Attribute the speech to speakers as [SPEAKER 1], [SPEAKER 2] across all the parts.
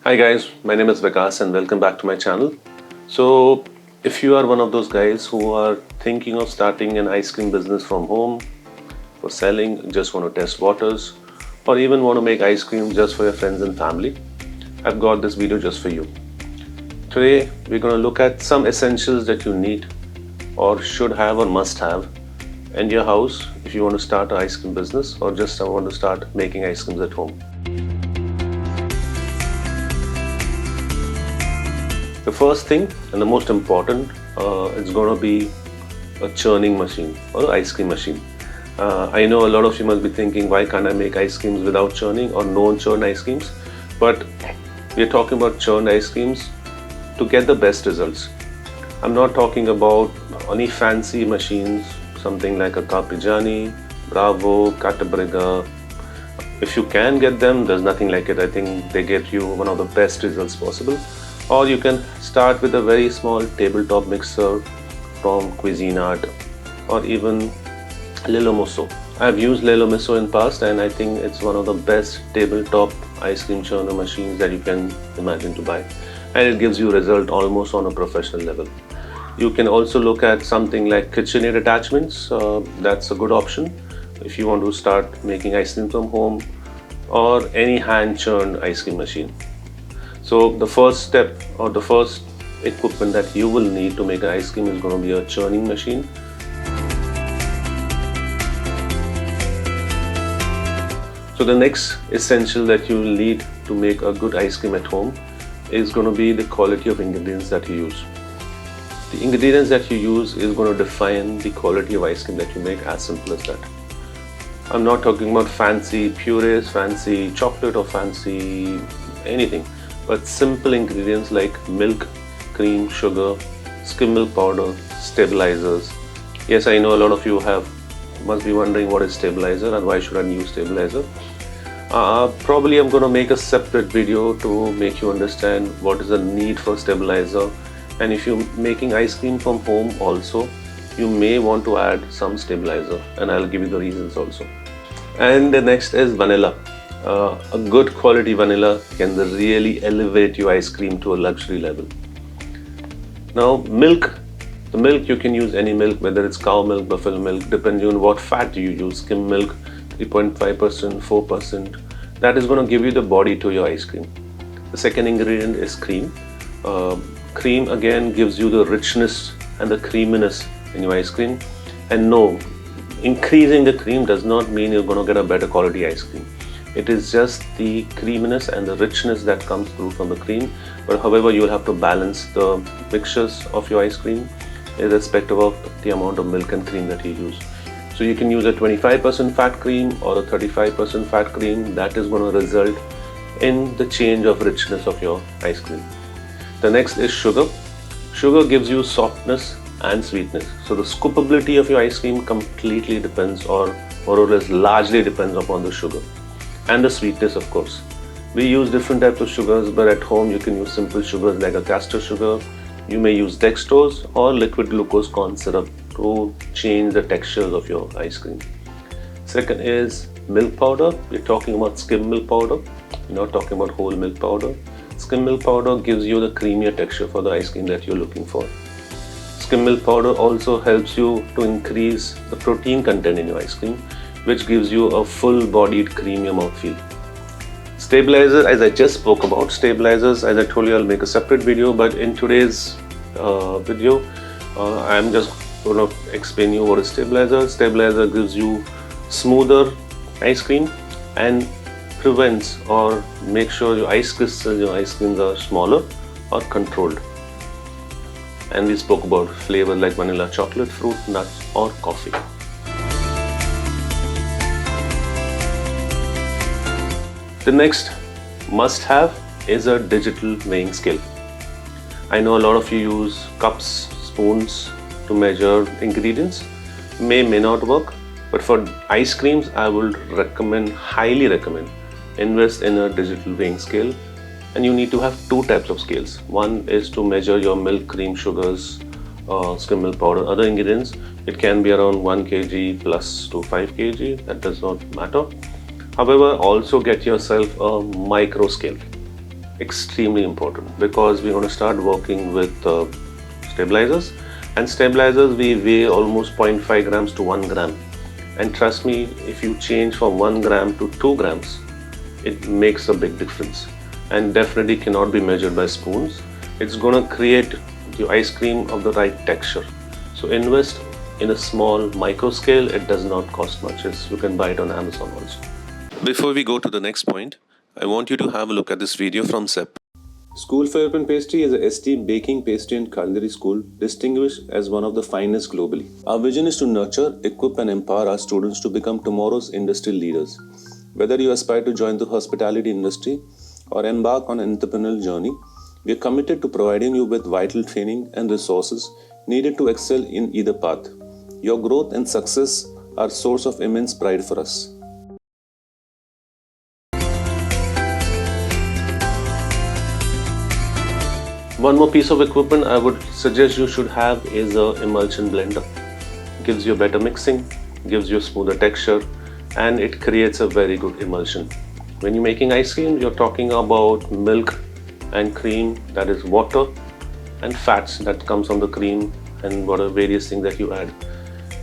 [SPEAKER 1] Hi guys, my name is Vikas and welcome back to my channel. So if you are one of those guys who are thinking of starting an ice cream business from home for selling, just want to test waters, or even want to make ice cream just for your friends and family, I've got this video just for you. Today we're going to look at some essentials that you need or should have or must have in your house if you want to start an ice cream business or just want to start making ice creams at home. The first thing and the most important is going to be a churning machine or an ice cream machine. I know a lot of you must be thinking, why can't I make ice creams without churning or non-churned ice creams? But we're talking about churned ice creams to get the best results. I'm not talking about any fancy machines, something like a Capijani, Bravo, Catabrega. If you can get them, there's nothing like it. I think they get you one of the best results possible. Or you can start with a very small tabletop mixer from Cuisinart or even Lelomoso. I've used Lelomoso in past and I think it's one of the best tabletop ice cream churner machines that you can imagine to buy, and it gives you result almost on a professional level. You can also look at something like KitchenAid attachments. That's a good option if you want to start making ice cream from home, or any hand churned ice cream machine. So the first step or the first equipment that you will need to make an ice cream is going to be a churning machine. So the next essential that you will need to make a good ice cream at home is going to be the quality of ingredients that you use. The ingredients that you use is going to define the quality of ice cream that you make, as simple as that. I'm not talking about fancy purees, fancy chocolate or fancy anything, but simple ingredients like milk, cream, sugar, skim milk powder, stabilizers. Yes, I know a lot of you must be wondering what is stabilizer and why should I use stabilizer. Probably I'm going to make a separate video to make you understand what is the need for stabilizer, and if you're making ice cream from home also, you may want to add some stabilizer, and I'll give you the reasons also. And the next is vanilla. A good quality vanilla can really elevate your ice cream to a luxury level. Now milk. The milk, you can use any milk, whether it's cow milk, buffalo milk, depending on what fat you use. Skim milk, 3.5%, 4%. That is going to give you the body to your ice cream. The second ingredient is cream. Cream again gives you the richness and the creaminess in your ice cream. And no, increasing the cream does not mean you're going to get a better quality ice cream. It is just the creaminess and the richness that comes through from the cream. But however, you will have to balance the mixtures of your ice cream irrespective of the amount of milk and cream that you use. So you can use a 25% fat cream or a 35% fat cream. That is going to result in the change of richness of your ice cream. The next is sugar. Sugar gives you softness and sweetness. So the scoopability of your ice cream completely depends, or more or less largely depends upon the sugar. And the sweetness, of course. We use different types of sugars, but at home you can use simple sugars like a castor sugar. You may use dextrose or liquid glucose corn syrup to change the textures of your ice cream. Second is milk powder. We're talking about skim milk powder. We're not talking about whole milk powder. Skim milk powder gives you the creamier texture for the ice cream that you're looking for. Skim milk powder also helps you to increase the protein content in your ice cream, which gives you a full-bodied creamy mouthfeel. Stabilizer, as I just spoke about, stabilizers, as I told you, I'll make a separate video, but in today's video, I'm just going to explain you what is stabilizer. Stabilizer gives you smoother ice cream and prevents or makes sure your ice crystals, your ice creams are smaller or controlled. And we spoke about flavors like vanilla, chocolate, fruit, nuts, or coffee. The next must-have is a digital weighing scale. I know a lot of you use cups, spoons to measure ingredients. May not work, but for ice creams, I would highly recommend, invest in a digital weighing scale. And you need to have two types of scales. One is to measure your milk, cream, sugars, skim milk powder, other ingredients. It can be around 1 kg plus to 5 kg, that does not matter. However, also get yourself a micro scale. extremely important, because we're going to start working with stabilizers, and stabilizers we weigh almost 0.5 grams to 1 gram, and trust me, if you change from 1 gram to 2 grams, it makes a big difference, and definitely cannot be measured by spoons. It's going to create your ice cream of the right texture. So invest in a small micro scale. It does not cost much. You can buy it on Amazon also. Before we go to the next point, I want you to have a look at this video from SEP. School for European Pastry is a esteemed baking, pastry and culinary school distinguished as one of the finest globally. Our vision is to nurture, equip and empower our students to become tomorrow's industry leaders. Whether you aspire to join the hospitality industry or embark on an entrepreneurial journey, we are committed to providing you with vital training and resources needed to excel in either path. Your growth and success are a source of immense pride for us. One more piece of equipment I would suggest you should have is an emulsion blender. It gives you better mixing, gives you a smoother texture, and it creates a very good emulsion. When you're making ice cream, you're talking about milk and cream, that is water, and fats that comes from the cream, and what are various things that you add.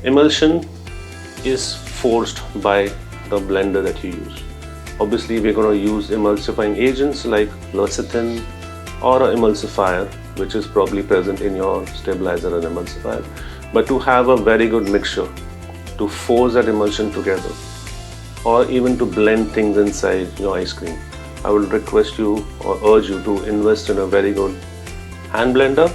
[SPEAKER 1] Emulsion is forced by the blender that you use. Obviously, we're going to use emulsifying agents like lecithin or an emulsifier, which is probably present in your stabilizer and emulsifier. But to have a very good mixture, to force that emulsion together, or even to blend things inside your ice cream, I will request you or urge you to invest in a very good hand blender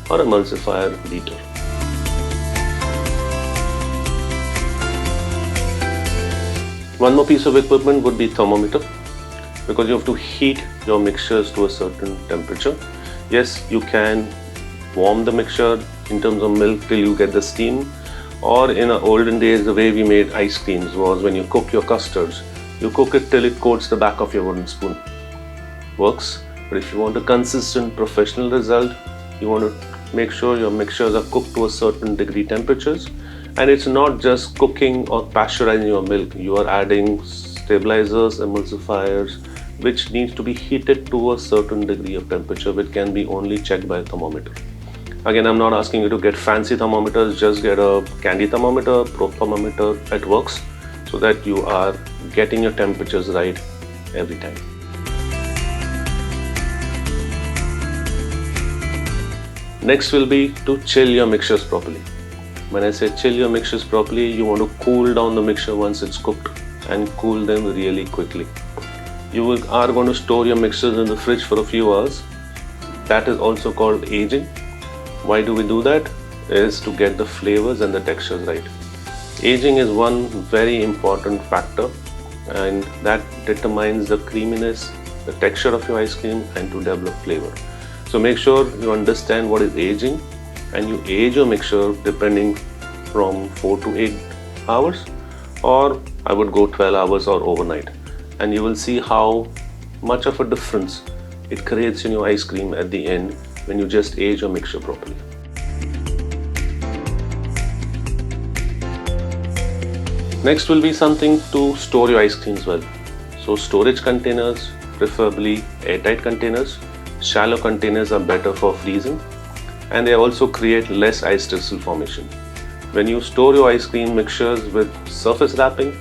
[SPEAKER 1] or emulsifier beater. One more piece of equipment would be thermometer, because you have to heat your mixtures to a certain temperature. Yes, you can warm the mixture in terms of milk till you get the steam, or in the olden days the way we made ice creams was when you cook your custards, you cook it till it coats the back of your wooden spoon. Works, but if you want a consistent professional result, you want to make sure your mixtures are cooked to a certain degree temperatures, and it's not just cooking or pasteurizing your milk. You are adding stabilizers, emulsifiers, which needs to be heated to a certain degree of temperature, which can be only checked by a thermometer. Again, I'm not asking you to get fancy thermometers, just get a candy thermometer, probe thermometer, it works, so that you are getting your temperatures right every time. Next will be to chill your mixtures properly. When I say chill your mixtures properly, you want to cool down the mixture once it's cooked, and cool them really quickly. You are going to store your mixtures in the fridge for a few hours. That is also called aging. Why do we do that? Is to get the flavors and the textures right. Aging is one very important factor, and that determines the creaminess, the texture of your ice cream, and to develop flavor. So make sure you understand what is aging, and you age your mixture depending from 4 to 8 hours, or I would go 12 hours or overnight, and you will see how much of a difference it creates in your ice cream at the end when you just age your mixture properly. Next will be something to store your ice creams well. So storage containers, preferably airtight containers. Shallow containers are better for freezing, and they also create less ice crystal formation. When you store your ice cream mixtures with surface wrapping,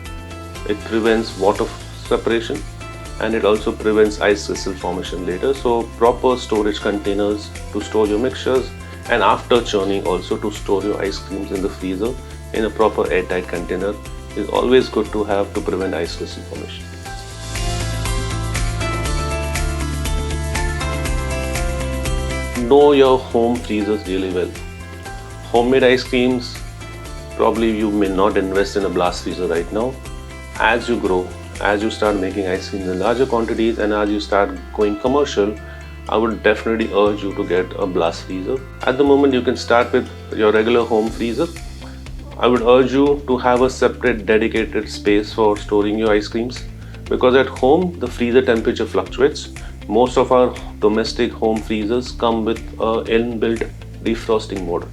[SPEAKER 1] it prevents water separation, and it also prevents ice crystal formation later. So proper storage containers to store your mixtures, and after churning also to store your ice creams in the freezer in a proper airtight container is always good to have to prevent ice crystal formation. Know your home freezers really well. Homemade ice creams, probably you may not invest in a blast freezer right now. As you grow, as you start making ice cream in larger quantities, and as you start going commercial, I would definitely urge you to get a blast freezer. At the moment, you can start with your regular home freezer. I would urge you to have a separate dedicated space for storing your ice creams, because at home the freezer temperature fluctuates. Most of our domestic home freezers come with an inbuilt defrosting mode.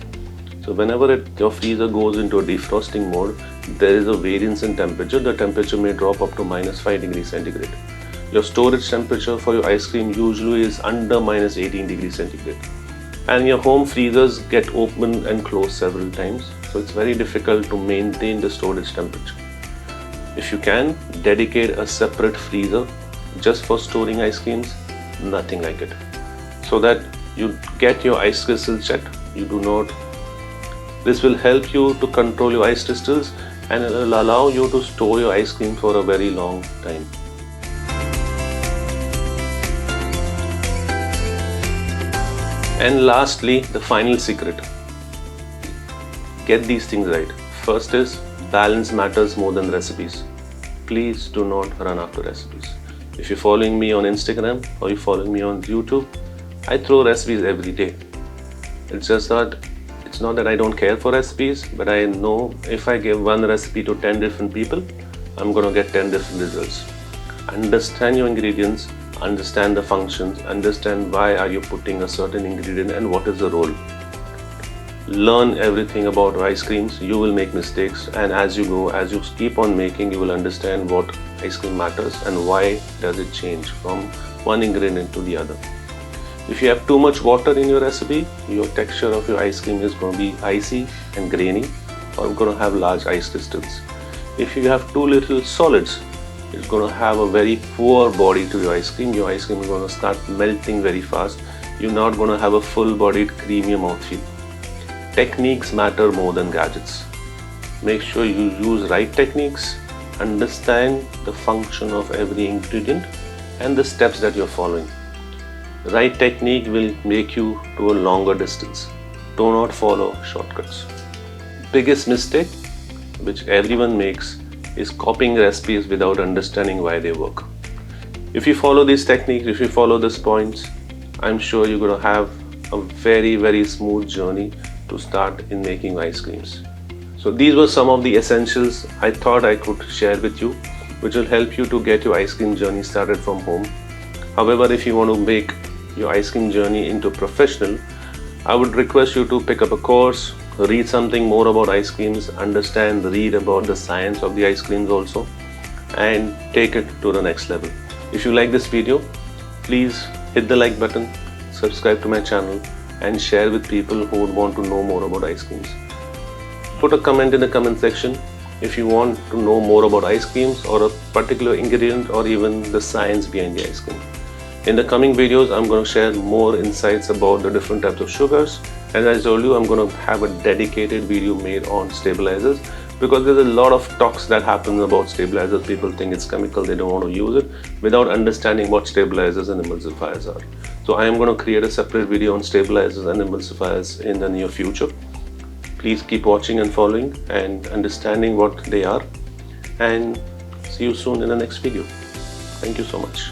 [SPEAKER 1] So whenever your freezer goes into a defrosting mode, there is a variance in temperature. The temperature may drop up to -5 degrees centigrade. your storage temperature for your ice cream usually is under minus 18 degrees centigrade. And your home freezers get opened and closed several times, so it's very difficult to maintain the storage temperature. If you can dedicate a separate freezer just for storing ice creams, nothing like it, so that you get your ice crystals checked. This will help you to control your ice crystals, and it will allow you to store your ice cream for a very long time. And lastly, the final secret. Get these things right. First is, balance matters more than recipes. Please do not run after recipes. If you're following me on Instagram or you're following me on YouTube, I throw recipes every day. It's just that it's not that I don't care for recipes, but I know if I give one recipe to 10 different people, I'm going to get 10 different results. Understand your ingredients, understand the functions, understand why are you putting a certain ingredient and what is the role. Learn everything about ice creams. You will make mistakes, and as you go, as you keep on making, you will understand what ice cream matters and why does it change from one ingredient to the other. If you have too much water in your recipe, your texture of your ice cream is going to be icy and grainy, or going to have large ice crystals. If you have too little solids, it's going to have a very poor body to your ice cream. Your ice cream is going to start melting very fast. You're not going to have a full-bodied, creamy mouthfeel. Techniques matter more than gadgets. Make sure you use right techniques, understand the function of every ingredient and the steps that you're following. The right technique will make you to a longer distance. Do not follow shortcuts. Biggest mistake which everyone makes is copying recipes without understanding why they work. If you follow these techniques, if you follow these points, I'm sure you're going to have a very, very smooth journey to start in making ice creams. So these were some of the essentials I thought I could share with you, which will help you to get your ice cream journey started from home. However, if you want to make your ice cream journey into professional, I would request you to pick up a course, read something more about ice creams, read about the science of the ice creams also, and take it to the next level. If you like this video, please hit the like button, subscribe to my channel, and share with people who would want to know more about ice creams. Put a comment in the comment section if you want to know more about ice creams or a particular ingredient or even the science behind the ice cream. In the coming videos, I'm going to share more insights about the different types of sugars. And as I told you, I'm going to have a dedicated video made on stabilizers, because there's a lot of talks that happens about stabilizers. People think it's chemical, they don't want to use it without understanding what stabilizers and emulsifiers are. So I am going to create a separate video on stabilizers and emulsifiers in the near future. Please keep watching and following and understanding what they are, and see you soon in the next video. Thank you so much.